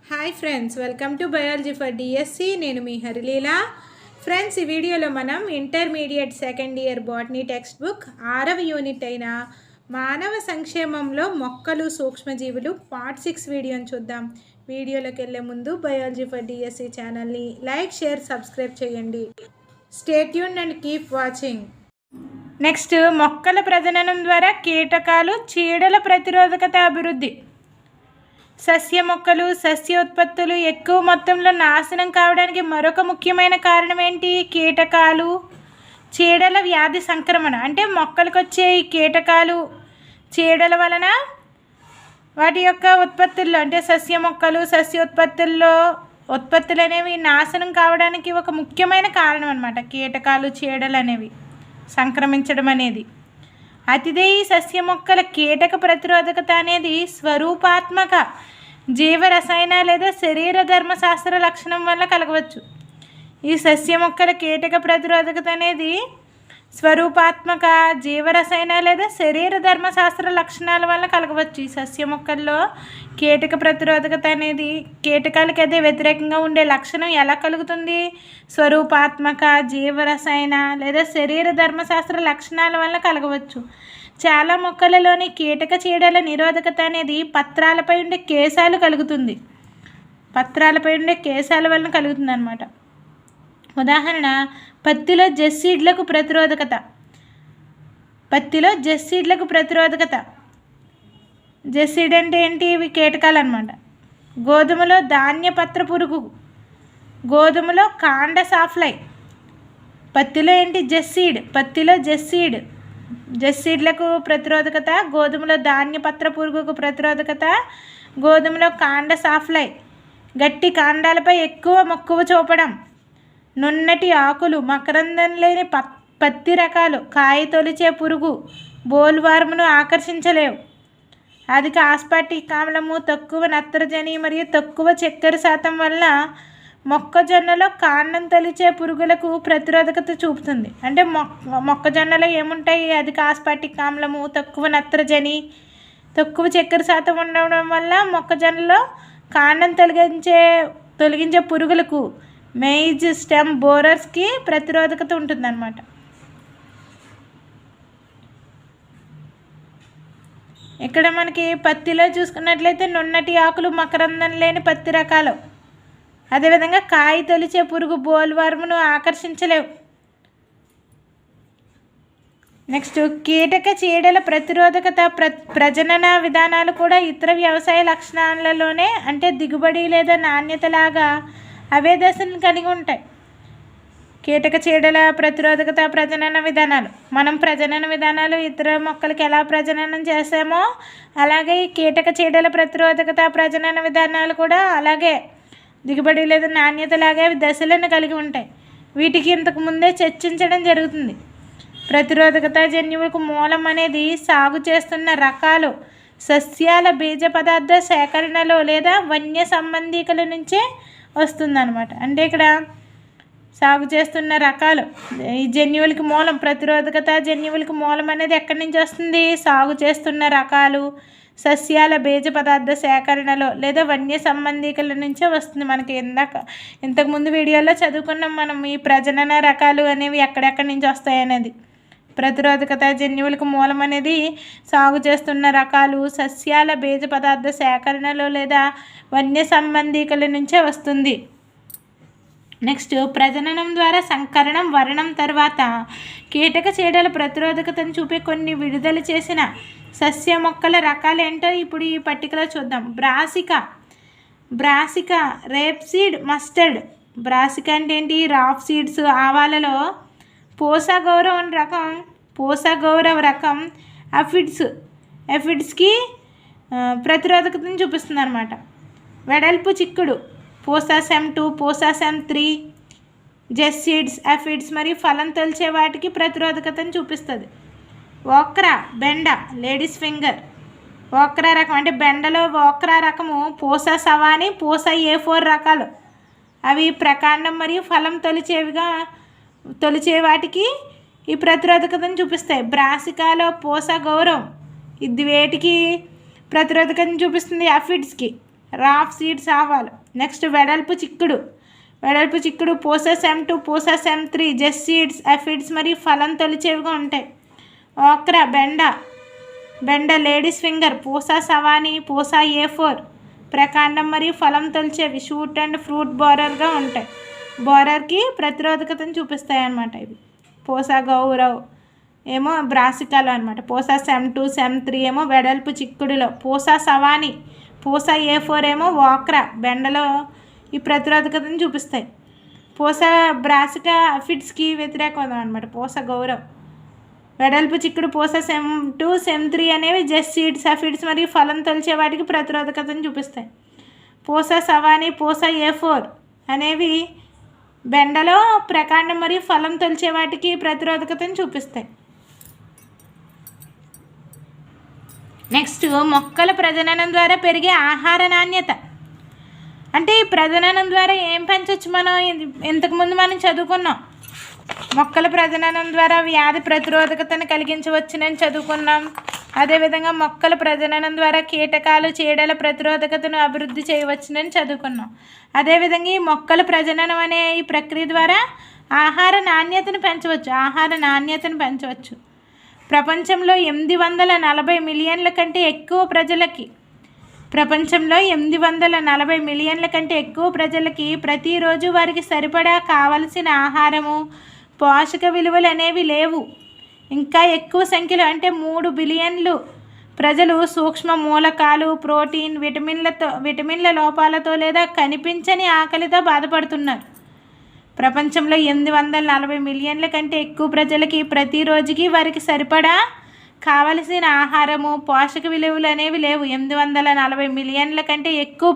Hi friends, welcome to biology for DSC. నేను మీ Harileela. Friends, ఈ వీడియోలో మనం intermediate second year botany text book 6వ యూనిట్ అయిన మానవ సంక్షేమంలో మొక్కలు సూక్ష్మజీవులు పార్ట్ 6 వీడియోని చూద్దాం. వీడియోలోకి వెళ్ళే ముందు బయాలజీ ఫర్ డిఎస్సి ఛానల్ని లైక్, షేర్, సబ్స్క్రైబ్ చేయండి. Stay tuned and keep watching. Next, మొక్కల ప్రజననం ద్వారా కీటకాలు, చీడల ప్రతిరోధకత అభివృద్ధి. సస్య మొక్కలు, సస్య ఉత్పత్తులు ఎక్కువ మొత్తంలో నాశనం కావడానికి మరొక ముఖ్యమైన కారణం ఏంటి? కీటకాలు, చీడల వ్యాధి సంక్రమణ. అంటే మొక్కలకు వచ్చే ఈ కీటకాలు, చీడల వలన వాటి యొక్క ఉత్పత్తుల్లో అంటే సస్య మొక్కలు, సస్య ఉత్పత్తులు అనేవి నాశనం కావడానికి ఒక ముఖ్యమైన కారణం అన్నమాట. కీటకాలు, చీడలు అనేవి సంక్రమించడం అనేది. అతిదేయి సస్య మొక్కల కీటక ప్రతిరోధకత అనేది స్వరూపాత్మక జీవరసాయన లేదా శరీర ధర్మశాస్త్ర లక్షణం వల్ల కలగవచ్చు. ఈ సస్య మొక్కల కీటక ప్రతిరోధకత అనేది స్వరూపాత్మక జీవరసాయన లేదా శరీర ధర్మశాస్త్ర లక్షణాల వల్ల కలగవచ్చు. ఈ సస్య మొక్కల్లో కీటక ప్రతిరోధకత అనేది కీటకాలకి అదే వ్యతిరేకంగా ఉండే లక్షణం ఎలా కలుగుతుంది? స్వరూపాత్మక జీవరసాయన లేదా శరీర ధర్మశాస్త్ర లక్షణాల వల్ల కలగవచ్చు. చాలా మొక్కలలోని కీటక చీడల నిరోధకత అనేది పత్రాలపై ఉండే కేశాలు కలుగుతుంది. పత్రాలపై ఉండే కేశాల వలన కలుగుతుంది అన్నమాట. ఉదాహరణ, పత్తిలో జెస్సీడ్లకు ప్రతిరోధకత. పత్తిలో జెస్సీడ్లకు ప్రతిరోధకత. జెస్సీడ్ అంటే ఏంటి? ఇవి కీటకాలు అన్నమాట. గోధుమలో ధాన్యపత్ర పురుగు. గోధుమలో కాండ సాఫ్లై. పత్తిలో ఏంటి? జెస్సీడ్. పత్తిలో జెస్సీడ్లకు ప్రతిరోధకత. గోధుమలో ధాన్యపత్ర పురుగుకు ప్రతిరోధకత. గోధుమలో కాండ సాఫ్లై. గట్టి కాండాలపై ఎక్కువ మక్కువ చూపడం. నున్నటి ఆకులు. మకరందం లేని పత్తి రకాలు కాయ తొలిచే పురుగు బోల్వార్మును ఆకర్షించలేవు. అధిక ఆస్పార్టిక్ ఆమ్లము, తక్కువ నత్రజని మరియు తక్కువ చక్కెర శాతం వల్ల మొక్కజొన్నలో కాండం తొలిచే పురుగులకు ప్రతిరోధకత చూపుతుంది. అంటే మొక్కజొన్నలో ఏముంటాయి? అధిక ఆస్పార్టిక్ ఆమ్లము, తక్కువ నత్రజని, తక్కువ చక్కెర శాతం ఉండడం వల్ల మొక్కజొన్నలో కాండం తొలగించే పురుగులకు మెయిజ్ స్టెమ్ బోరర్స్కి ప్రతిరోధకత ఉంటుందన్నమాట. ఇక్కడ మనకి పత్తిలో చూసుకున్నట్లయితే నున్నటి ఆకులు, మకరందం లేని పత్తి రకాలు. అదేవిధంగా కాయ తొలిచే పురుగు బోల్వార్మును ఆకర్షించలేవు. నెక్స్ట్, కీటక చీడల ప్రతిరోధకత ప్రజనన విధానాలు కూడా ఇతర వ్యవసాయ లక్షణాలలోనే అంటే దిగుబడి లేదా నాణ్యతలాగా అవే దశలను కలిగి ఉంటాయి. కీటక చీడల ప్రతిరోధకత ప్రజనన విధానాలు. మనం ప్రజనన విధానాలు ఇతర మొక్కలకి ఎలా ప్రజననం చేసామో అలాగే ఈ కీటక చీడల ప్రతిరోధకత ప్రజనన విధానాలు కూడా అలాగే దిగుబడి లేదా నాణ్యతలాగే దశలను కలిగి ఉంటాయి. వీటికి ఇంతకు ముందే చర్చించడం జరుగుతుంది. ప్రతిరోధకత జన్యువులకు మూలం అనేది సాగు చేస్తున్న రకాలు సస్యాల బీజ పదార్థ సేకరణలో లేదా వన్య సంబంధీకుల నుంచే వస్తుందన్నమాట. అంటే ఇక్కడ సాగు చేస్తున్న రకాలు ఈ జన్యువులకి మూలం, ప్రతిరోధకత జన్యువులకి మూలం అనేది ఎక్కడి నుంచి వస్తుంది? సాగు చేస్తున్న రకాలు సస్యాల బీజ పదార్థ సేకరణలో లేదా వన్య సంబంధీకుల నుంచే వస్తుంది. మనకి ఇంతకుముందు వీడియోలో చదువుకున్నాం మనం ఈ ప్రజనన రకాలు అనేవి ఎక్కడెక్కడి నుంచి వస్తాయనేది. ప్రతిరోధకత జన్యువులకు మూలం అనేది సాగు చేస్తున్న రకాలు సస్యాల బీజ పదార్థ సేకరణలో లేదా వన్య సంబంధీకుల నుంచే వస్తుంది. నెక్స్ట్, ప్రజననం ద్వారా సంకరణం, వరణం తర్వాత కీటక చీడల ప్రతిరోధకతను చూపే కొన్ని విడుదల చేసిన సస్య మొక్కల రకాలు ఏంటో ఇప్పుడు ఈ పట్టికలో చూద్దాం. Brassica, రేప్సీడ్, mustard. బ్రాసికా అంటే ఏంటి? రాఫ్ సీడ్స్. ఆవాలలో పోసాగౌరవ రకం ఎఫిడ్స్కి ప్రతిరోధకతను చూపిస్తుంది అన్నమాట. వెడల్పు చిక్కుడు పోసాసెమ్ 2, పోసాసెమ్ 3, జెస్సీడ్స్, ఎఫిడ్స్ మరియు ఫలం తొలిచే వాటికి ప్రతిరోధకతను చూపిస్తుంది. ఓక్రా, బెండ, లేడీస్ ఫింగర్. ఓక్రా రకం అంటే బెండలో ఓక్రా రకము పోసా సవాని, పోసా A4 రకాలు. అవి ప్రకాండం మరియు ఫలం తొలిచే వాటికి ఈ ప్రతిరోధకతను చూపిస్తాయి. బ్రాసికాలో పోసా గౌరవం ఇది వేటికి ప్రతిరోధకతను చూపిస్తుంది? ఎఫిడ్స్కి. రాఫ్ సీడ్స్ ఆవాలు. నెక్స్ట్ వెడల్పు చిక్కుడు పోసస్ M2 పోసస్ M3 జెస్ సీడ్స్ ఎఫిడ్స్ మరియు ఫలం తొలిచేవిగా ఉంటాయి. ఓక్రా బెండ ladies finger Pusa Sawani Pusa A4 ప్రకాండం మరియు ఫలం తొలిచేవి షూట్ అండ్ ఫ్రూట్ బోరర్గా ఉంటాయి. బోరర్కి ప్రతిరోధకతను చూపిస్తాయి అన్నమాట. ఇవి పూసా గౌరవ్ ఏమో బ్రాసికాలో అనమాట. పూసా M2 M3 ఏమో వెడల్పు చిక్కుడులో, పూసా సవాని పూసా A4 ఏమో ఓక్రా బెండలో ఈ ప్రతిరోధకతను చూపిస్తాయి. పూసా బ్రాసికా ఫిడ్స్కి వ్యతిరేకం అనమాట. పూసా గౌరవ్ వెడల్పు చిక్కుడు పూసా M2 M3 అనేవి జెస్ సీడ్స్ అఫిడ్స్ మరియు ఫలం తొలిచే వాటికి ప్రతిరోధకతను చూపిస్తాయి. పూసా సవాని పూసా A4 అనేవి బెండలో ప్రకాండం మరియు ఫలం తొలిచే వాటికి ప్రతిరోధకతను చూపిస్తాయి. నెక్స్ట్ మొక్కల ప్రజననం ద్వారా పెరిగే ఆహార నాణ్యత. అంటే ఈ ప్రజననం ద్వారా ఏం పెంచవచ్చు? మనం ఇంతకుముందు మనం చదువుకున్నాం. మొక్కల ప్రజననం ద్వారా వ్యాధి ప్రతిరోధకతను కలిగించవచ్చునని చదువుకున్నాం. అదేవిధంగా మొక్కల ప్రజననం ద్వారా కీటకాలు చీడల ప్రతిరోధకతను అభివృద్ధి చేయవచ్చునని చదువుకున్నాం. అదేవిధంగా ఈ మొక్కల ప్రజననం అనే ఈ ప్రక్రియ ద్వారా ఆహార నాణ్యతను పెంచవచ్చు. ప్రపంచంలో 840 మిలియన్ల కంటే ఎక్కువ ప్రజలకి ప్రతిరోజు వారికి సరిపడా కావలసిన ఆహారము పోషక విలువలు అనేవి లేవు. ఇంకా ఎక్కువ సంఖ్యలో అంటే 3 బిలియన్లు ప్రజలు సూక్ష్మ మూలకాలు ప్రోటీన్ విటమిన్ల లోపాలతో లేదా కనిపించని ఆకలితో బాధపడుతున్నారు. ప్రపంచంలో 840 మిలియన్ల కంటే ఎక్కువ ప్రజలకి ప్రతిరోజుకి వారికి సరిపడా కావలసిన ఆహారము పోషక విలువలు అనేవి లేవు. 840 మిలియన్ల కంటే ఎక్కువ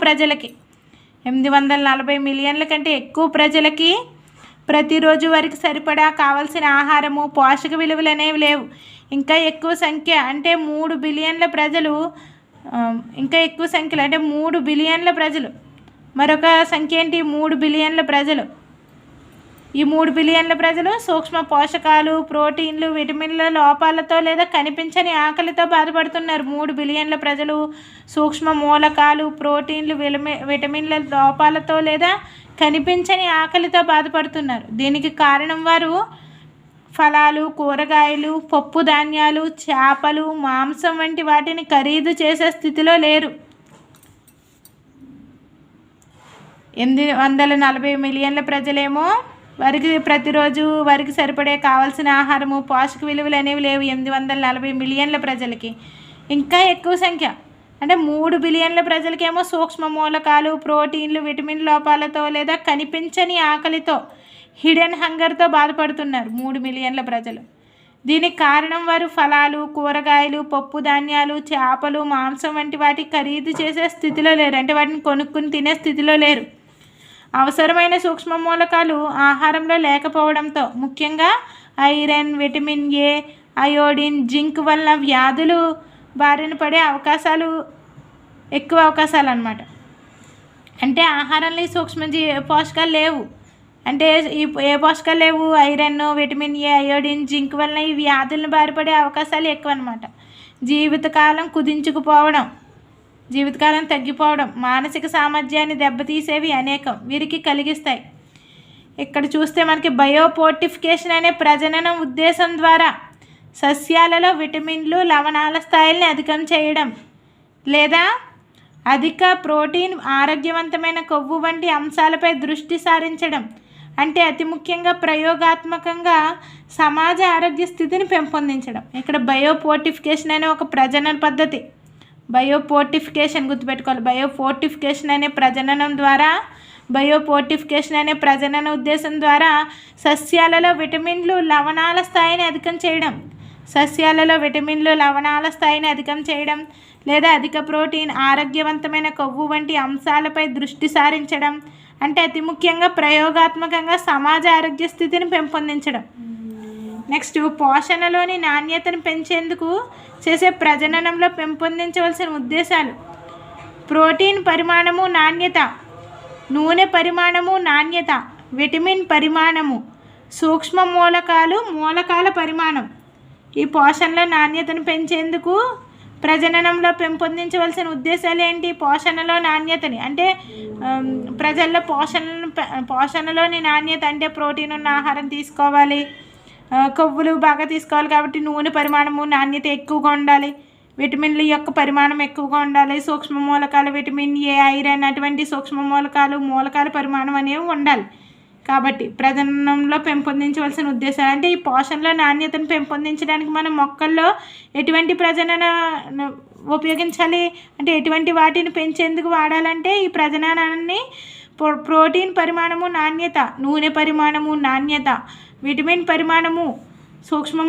ప్రజలకి ప్రతిరోజు వారికి సరిపడా కావలసిన ఆహారము పోషక విలువలు అనేవి లేవు. ఇంకా ఎక్కువ సంఖ్య అంటే 3 బిలియన్ల ప్రజలు అంటే 3 బిలియన్ల ప్రజలు. మరొక సంఖ్య ఏంటి? 3 బిలియన్ల ప్రజలు. ఈ 3 బిలియన్ల ప్రజలు సూక్ష్మ పోషకాలు ప్రోటీన్లు విటమిన్ల లోపాలతో లేదా కనిపించని ఆకలితో బాధపడుతున్నారు. 3 బిలియన్ల ప్రజలు సూక్ష్మ మూలకాలు ప్రోటీన్లు విటమిన్ల లోపాలతో లేదా కనిపించని ఆకలితో బాధపడుతున్నారు. దీనికి కారణం వారు ఫలాలు కూరగాయలు పప్పు ధాన్యాలు చేపలు మాంసం వంటి వాటిని ఖరీదు చేసే స్థితిలో లేరు. 840 మిలియన్ల ప్రజలేమో వారికి ప్రతిరోజు వారికి సరిపడే కావాల్సిన ఆహారము పోషక విలువలు అనేవి లేవు 840 మిలియన్ల ప్రజలకి. ఇంకా ఎక్కువ సంఖ్య అంటే 3 బిలియన్ల ప్రజలకేమో సూక్ష్మ మూలకాలు ప్రోటీన్లు విటమిన్ లోపాలతో లేదా కనిపించని ఆకలితో హిడెన్ హంగర్తో బాధపడుతున్నారు 3 మిలియన్ల ప్రజలు. దీనికి కారణం వారు ఫలాలు కూరగాయలు పప్పు ధాన్యాలు చేపలు మాంసం వంటి వాటికి ఖరీదు చేసే స్థితిలో లేరు. అంటే వాటిని కొనుక్కుని తినే స్థితిలో లేరు. అవసరమైన సూక్ష్మ మూలకాలు ఆహారంలో లేకపోవడంతో ముఖ్యంగా iron vitamin A iodine zinc వలన వ్యాధులు బారిన పడే ఎక్కువ అవకాశాలు అన్నమాట. అంటే ఆహారంలో సూక్ష్మ పోషకాలు లేవు. అంటే ఏ పోషకాలు లేవు? Iron vitamin A iodine zinc వలన ఈ వ్యాధులను బారిపడే అవకాశాలు ఎక్కువ అన్నమాట. జీవితకాలం తగ్గిపోవడం మానసిక సామర్థ్యాన్ని దెబ్బతీసేవి అనేకం వీరికి కలిగిస్తాయి. ఇక్కడ చూస్తే మనకి బయోపోర్టిఫికేషన్ అనే ప్రజననం ఉద్దేశం ద్వారా సస్యాలలో విటమిన్లు లవణాల స్థాయిల్ని అధికం చేయడం లేదా అధిక ప్రోటీన్ ఆరోగ్యవంతమైన కొవ్వు వంటి అంశాలపై దృష్టి సారించడం. అంటే అతి ముఖ్యంగా ప్రయోగాత్మకంగా సమాజ ఆరోగ్య స్థితిని పెంపొందించడం. ఇక్కడ బయోపోర్టిఫికేషన్ అనే ఒక ప్రజనన పద్ధతి. గుర్తుపెట్టుకోవాలి. బయోపోర్టిఫికేషన్ అనే ప్రజనన ఉద్దేశం ద్వారా సస్యాలలో విటమిన్లు లవణాల స్థాయిని అధికం చేయడం లేదా అధిక ప్రోటీన్ ఆరోగ్యవంతమైన కొవ్వు వంటి అంశాలపై దృష్టి సారించడం. అంటే అతి ముఖ్యంగా ప్రయోగాత్మకంగా సమాజ ఆరోగ్య స్థితిని పెంపొందించడం. నెక్స్ట్ పోషణలోని నాణ్యతను పెంచేందుకు చేసే ప్రజననంలో పెంపొందించవలసిన ఉద్దేశాలు: ప్రోటీన్ పరిమాణము నాణ్యత, నూనె పరిమాణము నాణ్యత, విటమిన్ పరిమాణము, సూక్ష్మ మూలకాల పరిమాణం. ఈ పోషణలో నాణ్యతను పెంచేందుకు ప్రజననంలో పెంపొందించవలసిన ఉద్దేశాలు ఏంటి? పోషణలో నాణ్యతని, అంటే ప్రజల్లో పోషణలోని నాణ్యత అంటే ప్రోటీన్ ఉన్న ఆహారం తీసుకోవాలి, కొవ్వులు బాగా తీసుకోవాలి కాబట్టి నూనె పరిమాణము నాణ్యత ఎక్కువగా ఉండాలి, విటమిన్ల యొక్క పరిమాణం ఎక్కువగా ఉండాలి, సూక్ష్మ మూలకాలు విటమిన్ ఏ, ఐరన్ అటువంటి సూక్ష్మ మూలకాల పరిమాణం అనేవి ఉండాలి. కాబట్టి ప్రజననంలో పెంపొందించవలసిన ఉద్దేశాలు అంటే ఈ పోషణలో నాణ్యతను పెంపొందించడానికి మనం మొక్కల్లో ఎటువంటి ప్రజనన ఉపయోగించాలి అంటే ఎటువంటి వాటిని పెంచేందుకు వాడాలంటే ఈ ప్రజననాన్ని ప్రోటీన్ పరిమాణము నాణ్యత, నూనె పరిమాణము నాణ్యత, విటమిన్ పరిమాణము, సూక్ష్మ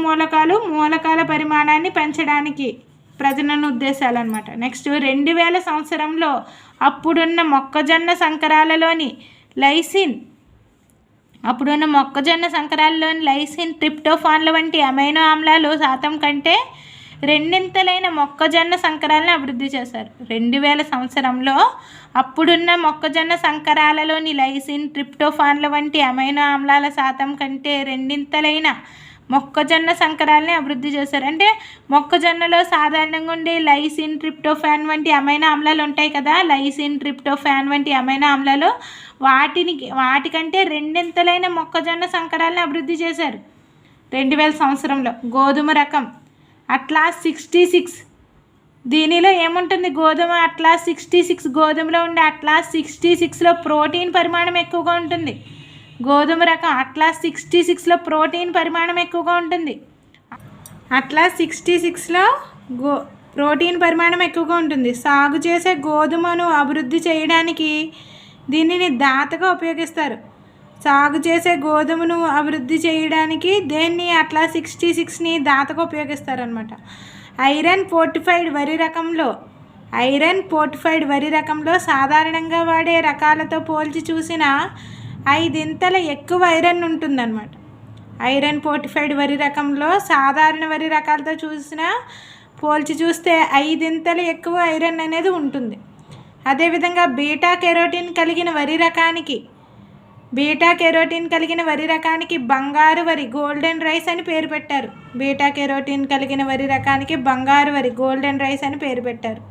మూలకాల పరిమాణాన్ని పెంచడానికి ప్రజనన ఉద్దేశాలు అన్నమాట. నెక్స్ట్ 2000 సంవత్సరంలో అప్పుడున్న మొక్కజొన్న సంకరాలలోని లైసిన్, ట్రిప్టోఫాన్ల వంటి అమైనో ఆమ్లాలు శాతం కంటే రెండింతలైన మొక్కజొన్న సంకరాలను అభివృద్ధి చేశారు. 2000 సంవత్సరంలో అప్పుడున్న మొక్కజొన్న సంకరాలలోని లైసిన్, ట్రిప్టోఫాన్ల వంటి అమైనో ఆమ్లాల శాతం కంటే రెండింతలైన మొక్కజొన్న సంకరాలని అభివృద్ధి చేశారు. అంటే మొక్కజొన్నలో సాధారణంగా ఉండే లైసిన్, ట్రిప్టోఫాన్ వంటి అమైనో ఆమ్లాలు ఉంటాయి కదా, లైసిన్, ట్రిప్టోఫాన్ వంటి అమైనో ఆమ్లాలు వాటికంటే రెండింతలైన మొక్కజొన్న సంకరాలను అభివృద్ధి చేశారు 2000 సంవత్సరంలో. గోధుమ రకం అట్లాస్ 66, దీనిలో ఏముంటుంది? గోధుమ అట్లాస్ 66, గోధుమలో ఉండే అట్లాస్ 66లో ప్రోటీన్ పరిమాణం ఎక్కువగా ఉంటుంది. గోధుమ రకం అట్లాస్ 66లో ప్రోటీన్ పరిమాణం ఎక్కువగా ఉంటుంది. అట్లాస్ 66లో ప్రోటీన్ పరిమాణం ఎక్కువగా ఉంటుంది. సాగు చేసే గోధుమను అభివృద్ధి చేయడానికి దీనిని దాతగా ఉపయోగిస్తారు. సాగు చేసే గోధుమను అభివృద్ధి చేయడానికి దేన్ని అట్లాస్ 66ని దాతగా ఉపయోగిస్తారనమాట. ఐరన్ ఫోర్టిఫైడ్ వరి రకంలో సాధారణంగా వాడే రకాలతో పోల్చి చూసిన 5 ఎక్కువ ఐరన్ ఉంటుందన్నమాట. ఐరన్ ఫోర్టిఫైడ్ వరి రకంలో సాధారణ వరి రకాలతో పోల్చి చూస్తే 5 ఎక్కువ ఐరన్ అనేది ఉంటుంది. అదేవిధంగా బీటా కెరోటిన్ కలిగిన వరి రకానికి బంగారు వరి, గోల్డెన్ రైస్ అని పేరు పెట్టారు. బీటా కెరోటిన్ కలిగిన వరి రకానికి బంగారు వరి, గోల్డెన్ రైస్ అని పేరు పెట్టారు.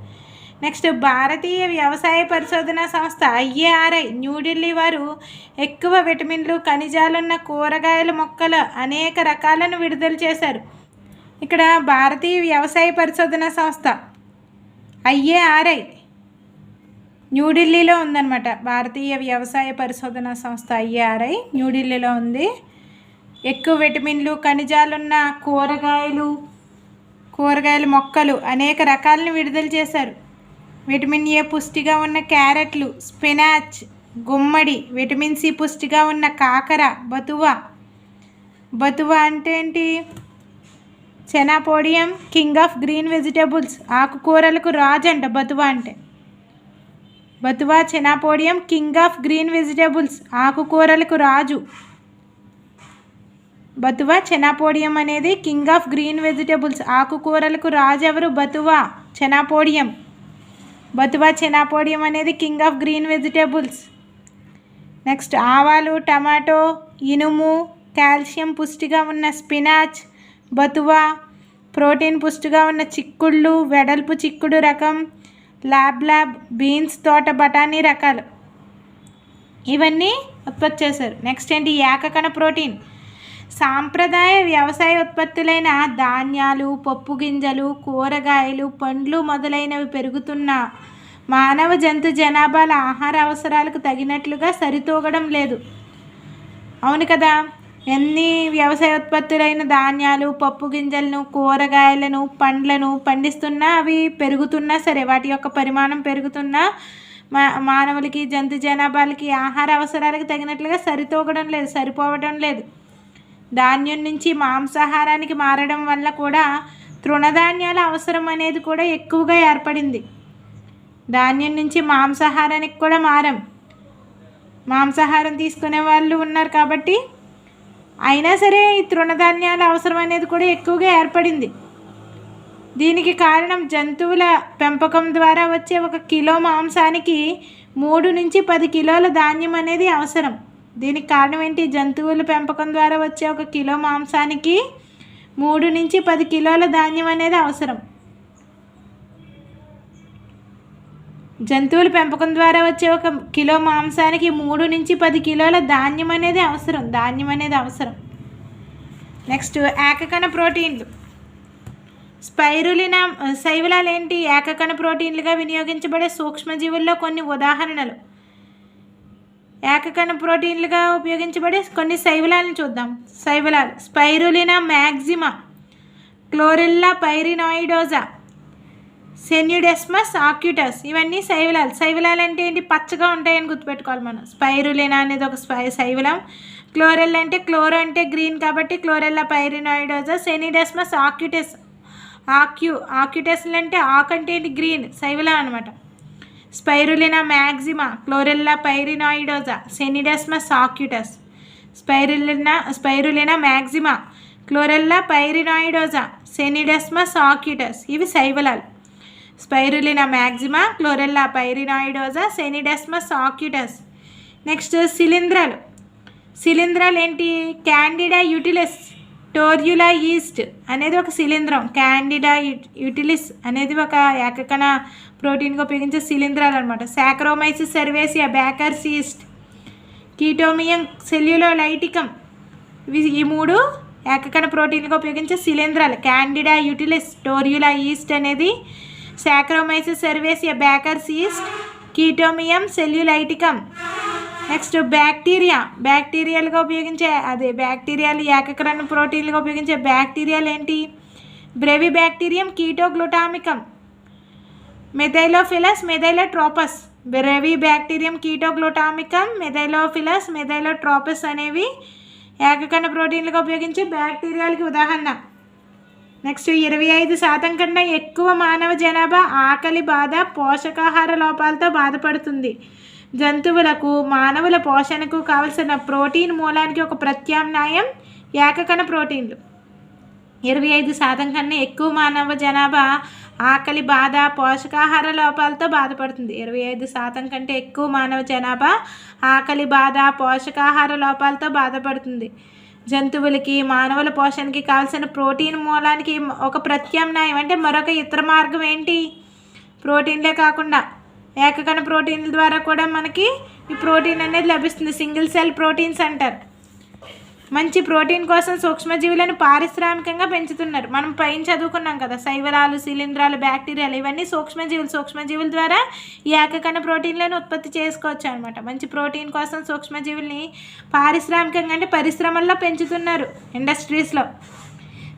నెక్స్ట్ భారతీయ వ్యవసాయ పరిశోధనా సంస్థ IARI న్యూఢిల్లీ వారు ఎక్కువ విటమిన్లు, ఖనిజాలున్న కూరగాయల మొక్కల అనేక రకాలను విడుదల చేశారు. ఇక్కడ భారతీయ వ్యవసాయ పరిశోధనా సంస్థ IARI న్యూఢిల్లీలో ఉందన్నమాట. భారతీయ వ్యవసాయ పరిశోధనా సంస్థ IARI న్యూఢిల్లీలో ఉంది. ఎక్కువ విటమిన్లు, ఖనిజాలున్న కూరగాయల మొక్కలు అనేక రకాలను విడుదల చేశారు. విటమిన్ ఏ పుష్టిగా ఉన్న క్యారెట్లు, స్పినాచ్, గుమ్మడి, విటమిన్ సి పుష్టిగా ఉన్న కాకర, బతువ అంటే ఏంటి? చెనాపోడియం, కింగ్ ఆఫ్ గ్రీన్ వెజిటేబుల్స్, ఆకుకూరలకు రాజు అంట బతువ అంటే. బతువ, చెనాపోడియం, కింగ్ ఆఫ్ గ్రీన్ వెజిటేబుల్స్, ఆకుకూరలకు రాజు. బతువ, చెనాపోడియం అనేది కింగ్ ఆఫ్ గ్రీన్ వెజిటేబుల్స్, ఆకుకూరలకు రాజు ఎవరు? బతువ, చెనాపోడియం. బతువ, చెనాపోడియం అనేది king of green vegetables. Next ఆవాలు, టమాటో, ఇనుము, కాల్షియం పుష్టిగా ఉన్న స్పినాచ్, బతువ, ప్రోటీన్ పుష్టిగా ఉన్న చిక్కుళ్ళు, వెడల్పు చిక్కుడు రకం, ల్యాబ్ బీన్స్ తోట బఠానీ రకాలు ఇవన్నీ ఉత్పత్తి చేశారు. నెక్స్ట్ ఏంటి? ఏకకణ ప్రోటీన్. సాంప్రదాయ వ్యవసాయ ఉత్పత్తులైన ధాన్యాలు, పప్పు గింజలు, కూరగాయలు, పండ్లు మొదలైనవి పెరుగుతున్న మానవ జంతు జనాభాల ఆహార అవసరాలకు తగినట్లుగా సరితూగడం లేదు. అవును కదా, ఎన్ని వ్యవసాయ ఉత్పత్తులైన ధాన్యాలు, పప్పు గింజలను, కూరగాయలను, పండ్లను పండిస్తున్నా అవి పెరుగుతున్నా సరే వాటి యొక్క పరిమాణం పెరుగుతున్నా మానవులకి, జంతు జనాభాలకి ఆహార అవసరాలకు తగినట్లుగా సరిపోవడం లేదు. ధాన్యం నుంచి మాంసాహారానికి మారడం వల్ల కూడా తృణధాన్యాల అవసరం అనేది కూడా ఎక్కువగా ఏర్పడింది. ధాన్యం నుంచి మాంసాహారానికి కూడా మాంసాహారం తీసుకునే వాళ్ళు ఉన్నారు కాబట్టి అయినా సరే ఈ తృణధాన్యాల అవసరం అనేది కూడా ఎక్కువగా ఏర్పడింది. దీనికి కారణం జంతువుల పెంపకం ద్వారా వచ్చే 1 కిలో మాంసానికి 3 నుంచి 10 కిలోల ధాన్యం అనేది అవసరం. దీనికి కారణం ఏంటి? జంతువుల పెంపకం ద్వారా వచ్చే 1 కిలో మాంసానికి 3 నుంచి 10 కిలోల ధాన్యం అనేది అవసరం. జంతువుల పెంపకం ద్వారా వచ్చే 1 కిలో మాంసానికి 3 నుంచి 10 కిలోల ధాన్యం అనేది అవసరం. నెక్స్ట్ ఏకకణ ప్రోటీన్లు. స్పైరులినా శైవలాలు ఏంటి? ఏకకణ ప్రోటీన్లుగా వినియోగించబడే సూక్ష్మజీవుల్లో కొన్ని ఉదాహరణలు. ఏకకణ ప్రోటీన్లుగా ఉపయోగించబడే కొన్ని శైవలాలను చూద్దాం. శైవలాలు: spirulina maxima, chlorella pyrenoidosa, scenedesmus ఆక్యుటస్. ఇవన్నీ శైవలాలు. శైవలాలు అంటే ఏంటి? పచ్చగా ఉంటాయని గుర్తుపెట్టుకోవాలి మనం. స్పైరులినా అనేది ఒక శైవలం. క్లోరెల్లా అంటే క్లోరో అంటే గ్రీన్ కాబట్టి క్లోరెల్లా పైరినాయిడోజా. సెన్యుడెస్మస్ ఆక్యుటస్ ఆక్యుటస్లు అంటే ఆకు అంటే ఏంటి? గ్రీన్, శైవలం అనమాట. Spirulina maxima, chlorella pyrenoidosa, scenedesmus acutus. Spirulina maxima, chlorella pyrenoidosa, scenedesmus acutus. ఇవి శైవలాలు. Spirulina maxima, chlorella pyrenoidosa, scenedesmus acutus. Next శిలీంధ్రాలు ఏంటి? క్యాండిడా యూటిలిస్, టోర్యులా ఈస్ట్ అనేది ఒక శిలీంధ్రం. క్యాండిడా యూటిలిస్ అనేది ఒక ఏకకణ ప్రోటీన్గా ఉపయోగించే శిలీంధ్రాలు అనమాట. సాక్రోమైసిస్ సర్వేసియా, బేకర్స్ ఈస్ట్, కీటోమియం సెల్యులోలైటికం. ఈ 3 ఏకకణ ప్రోటీన్గా ఉపయోగించే శిలీంధ్రాలు. క్యాండిడా యూటిలిస్, టోర్యులా ఈస్ట్ అనేది, సాక్రోమైసిస్ సర్వేసియా, బేకర్స్ ఈస్ట్, కీటోమియం సెల్యులైటికం. నెక్స్ట్ బ్యాక్టీరియాలుగా ఉపయోగించే బ్యాక్టీరియాలు ఏకకణ ప్రోటీన్లుగా ఉపయోగించే బ్యాక్టీరియాలు ఏంటి? బ్రెవి బ్యాక్టీరియం, కీటోగ్లూటామికం, మెథైలోఫిలస్, మెథైలోట్రోపస్. బ్రెవి బ్యాక్టీరియం, కీటోగ్లూటామికం, మెథైలోఫిలస్, మెథైలోట్రోపస్ అనేవి ఏకకణ ప్రోటీన్లుగా ఉపయోగించే బ్యాక్టీరియాలకి ఉదాహరణ. నెక్స్ట్ 25% కన్నా ఎక్కువ మానవ జనాభా ఆకలి బాధ, పోషకాహార లోపాలతో బాధపడుతుంది. జంతువులకు మానవుల పోషణకు కావలసిన ప్రోటీన్ మూలానికి ఒక ప్రత్యామ్నాయం ఏకకణ ప్రోటీన్లు. 25% కన్నా ఎక్కువ మానవ జనాభా ఆకలి బాధ, పోషకాహార లోపాలతో బాధపడుతుంది. 25% కంటే ఎక్కువ మానవ జనాభా ఆకలి బాధ, పోషకాహార లోపాలతో బాధపడుతుంది. జంతువులకి మానవుల పోషణకి కావాల్సిన ప్రోటీన్ మూలానికి ఒక ప్రత్యామ్నాయం అంటే మరొక ఇతర మార్గం ఏంటి? ప్రోటీన్లే కాకుండా ఏకకణ ప్రోటీన్ల ద్వారా కూడా మనకి ఈ ప్రోటీన్ అనేది లభిస్తుంది. సింగిల్ సెల్ ప్రోటీన్స్ అంటారు. మంచి ప్రోటీన్ కోసం సూక్ష్మజీవులను పారిశ్రామికంగా పెంచుతున్నారు. మనం పైన చదువుకున్నాం కదా, శైవలాలు, శిలీంధ్రాలు, బ్యాక్టీరియాలు ఇవన్నీ సూక్ష్మజీవుల ద్వారా ఈ ఏకకణ ప్రోటీన్లను ఉత్పత్తి చేసుకోవచ్చు అనమాట. మంచి ప్రోటీన్ కోసం సూక్ష్మజీవుల్ని పారిశ్రామికంగా అంటే పరిశ్రమల్లో పెంచుతున్నారు, ఇండస్ట్రీస్లో.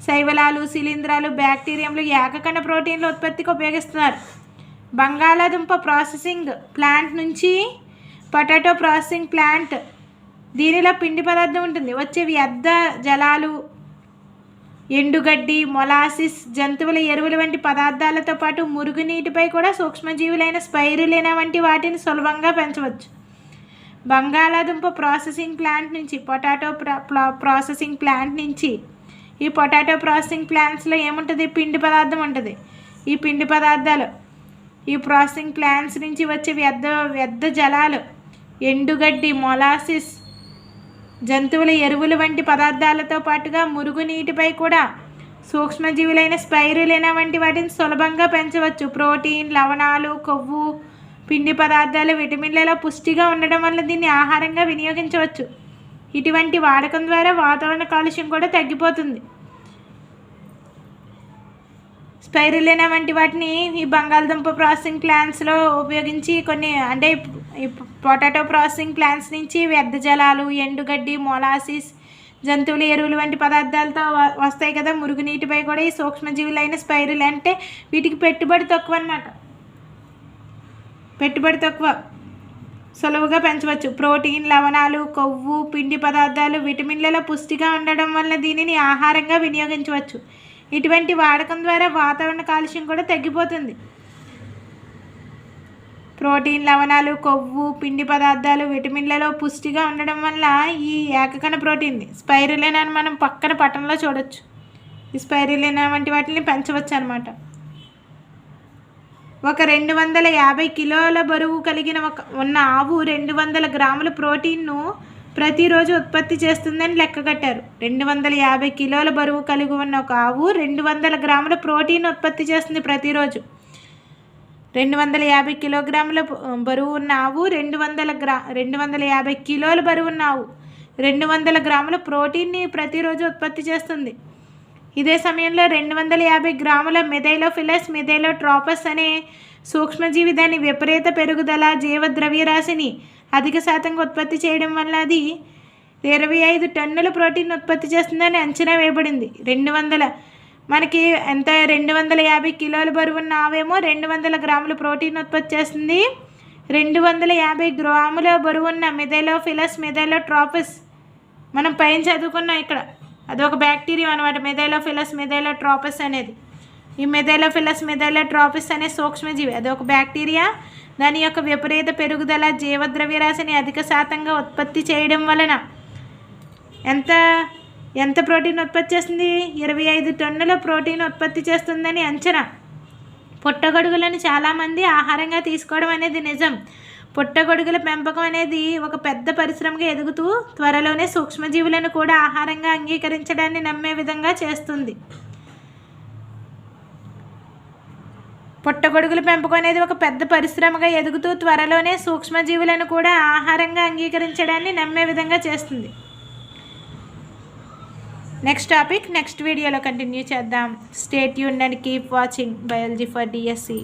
శైవలాలు, శిలీంధ్రాలు, బ్యాక్టీరియంలు ఏకకణ ప్రోటీన్ల ఉత్పత్తికి ఉపయోగిస్తున్నారు. బంగాళాదుంప ప్రాసెసింగ్ ప్లాంట్ నుంచి పొటాటో ప్రాసెసింగ్ ప్లాంట్, దీనిలో పిండి పదార్థం ఉంటుంది. వచ్చే వ్యర్థ జలాలు, ఎండుగడ్డి, మొలాసిస్, జంతువుల ఎరువులు వంటి పదార్థాలతో పాటు మురుగునీటిపై కూడా సూక్ష్మజీవులైన స్పైరులినా వంటి వాటిని సులభంగా పెంచవచ్చు. బంగాళాదుంప ప్రాసెసింగ్ ప్లాంట్ నుంచి, పొటాటో ప్రాసెసింగ్ ప్లాంట్ నుంచి. ఈ పొటాటో ప్రాసెసింగ్ ప్లాంట్స్లో ఏముంటుంది? పిండి పదార్థం ఉంటుంది. ఈ పిండి పదార్థాలు ఈ ప్రాసెసింగ్ ప్లాంట్స్ నుంచి వచ్చే వ్యర్థ జలాలు, ఎండుగడ్డి, మొలాసిస్, జంతువుల ఎరువులు వంటి పదార్థాలతో పాటుగా మురుగునీటిపై కూడా సూక్ష్మజీవులైన స్పైరులినా వంటి వాటిని సులభంగా పెంచవచ్చు. ప్రోటీన్, లవణాలు, కొవ్వు, పిండి పదార్థాలు, విటమిన్లలో పుష్టిగా ఉండడం వల్ల దీన్ని ఆహారంగా వినియోగించవచ్చు. ఇటువంటి వాడకం ద్వారా వాతావరణ కాలుష్యం కూడా తగ్గిపోతుంది. స్పైరులినా వంటి వాటిని ఈ బంగాళదుంప ప్రాసెసింగ్ ప్లాంట్స్లో ఉపయోగించి కొన్ని అంటే ఈ పొటాటో ప్రాసెసింగ్ ప్లాంట్స్ నుంచి వ్యర్థ జలాలు, ఎండుగడ్డి, మొలాసిస్, జంతువుల ఎరువులు వంటి పదార్థాలతో వస్తాయి కదా. మురుగునీటిపై కూడా ఈ సూక్ష్మజీవులైన స్పైరులు అంటే వీటికి పెట్టుబడి తక్కువ అన్నమాట. పెట్టుబడి తక్కువ, సులువుగా పెంచవచ్చు. ప్రోటీన్, లవణాలు, కొవ్వు, పిండి పదార్థాలు, విటమిన్లలో పుష్టిగా ఉండడం వల్ల దీనిని ఆహారంగా వినియోగించవచ్చు. ఇటువంటి వాడకం ద్వారా వాతావరణ కాలుష్యం కూడా తగ్గిపోతుంది. ప్రోటీన్, లవణాలు, కొవ్వు, పిండి పదార్థాలు, విటమిన్లలో పుష్టిగా ఉండడం వల్ల ఈ ఏకకణ ప్రోటీన్ని స్పైరులినాను మనం పక్కన పటంలో చూడొచ్చు. ఈ స్పైరులినా వంటి వాటిని పెంచవచ్చు అనమాట. ఒక 250 కిలోల బరువు కలిగిన ఉన్న ఆవు 200 గ్రాముల ప్రోటీన్ను ప్రతిరోజు ఉత్పత్తి చేస్తుందని లెక్కగట్టారు. 250 కిలోల బరువు కలిగి ఉన్న ఒక ఆవు 200 గ్రాముల ప్రోటీన్ ఉత్పత్తి చేస్తుంది ప్రతిరోజు. 250 కిలోగ్రాముల బరువు ఉన్న ఆవు 250 కిలోల బరువు ఉన్న ఆవు 200 గ్రాముల ప్రోటీన్ని ప్రతిరోజు ఉత్పత్తి చేస్తుంది. ఇదే సమయంలో 250 గ్రాముల మిథైలోట్రోపస్ అనే సూక్ష్మజీవి దాని విపరీత పెరుగుదల జీవద్రవ్యరాశిని అధిక శాతంగా ఉత్పత్తి చేయడం వల్ల అది 25 టన్నుల ప్రోటీన్ ఉత్పత్తి చేస్తుందని అంచనా వేయబడింది. 250 కిలోల బరువున్న ఆవేమో 200 గ్రాముల ప్రోటీన్ ఉత్పత్తి చేస్తుంది. 250 గ్రాముల బరువున్న మిథైలోట్రోపస్ మనం పైన చదువుకున్నాం ఇక్కడ, అదొక బ్యాక్టీరియా అనమాట. మిథైలోట్రోపస్ అనేది, ఈ మిథైలోట్రోపస్ అనే సూక్ష్మజీవి అదొక బ్యాక్టీరియా. దాని యొక్క విపరీత పెరుగుదల జీవద్రవ్యరాశిని అధిక శాతంగా ఉత్పత్తి చేయడం వలన ఎంత ప్రోటీన్ ఉత్పత్తి చేస్తుంది? 25 టన్నుల ప్రోటీన్ ఉత్పత్తి చేస్తుందని అంచనా. పుట్టగొడుగులను చాలామంది ఆహారంగా తీసుకోవడం అనేది నిజం. పుట్టగొడుగుల పెంపకం అనేది ఒక పెద్ద పరిశ్రమగా ఎదుగుతూ త్వరలోనే సూక్ష్మజీవులను కూడా ఆహారంగా అంగీకరించడాన్ని నమ్మే విధంగా చేస్తుంది. పుట్టగొడుగుల పెంపకం అనేది ఒక పెద్ద పరిశ్రమగా ఎదుగుతూ త్వరలోనే సూక్ష్మజీవులను కూడా ఆహారంగా అంగీకరించడాన్ని నమ్మే విధంగా చేస్తుంది. నెక్స్ట్ టాపిక్ నెక్స్ట్ వీడియోలో కంటిన్యూ చేద్దాం. Stay tuned and keep watching biology for DSC.